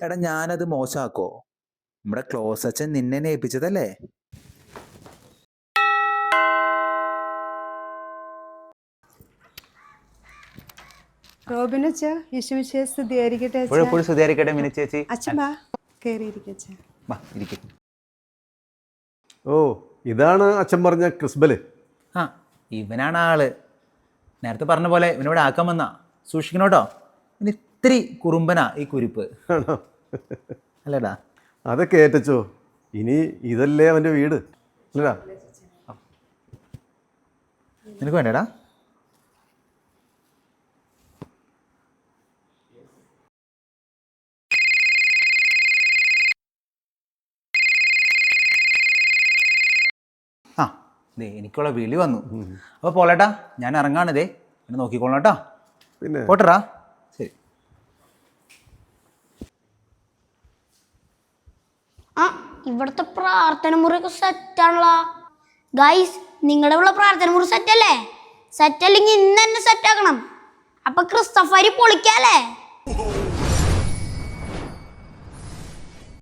എടാ ഞാനത് മോശമാക്കോ? നമ്മുടെ ക്ലോസ് അച്ഛൻ നിന്നെ ഏൽപ്പിച്ചതല്ലേ. ഓ, ഇതാണ് അച്ഛൻ പറഞ്ഞ ക്രിസ്ബല്. ആ, ഇവനാണ് ആള്. നേരത്തെ പറഞ്ഞ പോലെ ഇവനിവിടെ ആക്കാൻ വന്നാ. സൂക്ഷിക്കണോട്ടോ, ഇനി ഇത്തിരി കുറുമ്പനാ ഈ കുരിപ്പ്. ആണോ? അല്ലേടാ? അതൊക്കെ ഏറ്റച്ചോ, ഇനി ഇതല്ലേ അവൻ്റെ വീട് അല്ലടാ. നിനക്ക് വേണ്ടേടാ? ആ, ദേ എനിക്കുള്ള വിളി വന്നു. അപ്പോൾ പോളേട്ടാ, ഞാൻ ഇറങ്ങാണിതേ. എന്നെ നോക്കിക്കോളണം കേട്ടോ. പിന്നെ പോട്ടറാ. ശരി. ആ, ഇവിടുത്തെ പ്രാർത്ഥന മുറിയൊക്കെ സെറ്റാണല്ലോ ഗൈസ്. നിങ്ങളുടെ ഉള്ള പ്രാർത്ഥന മുറി സെറ്റല്ലേ? സെറ്റ് അല്ലെങ്കിൽ ഇന്ന് തന്നെ സെറ്റ് ആക്കണം. അപ്പൊ ക്രിസ്തഫരി പൊളിക്കാല്ലേ?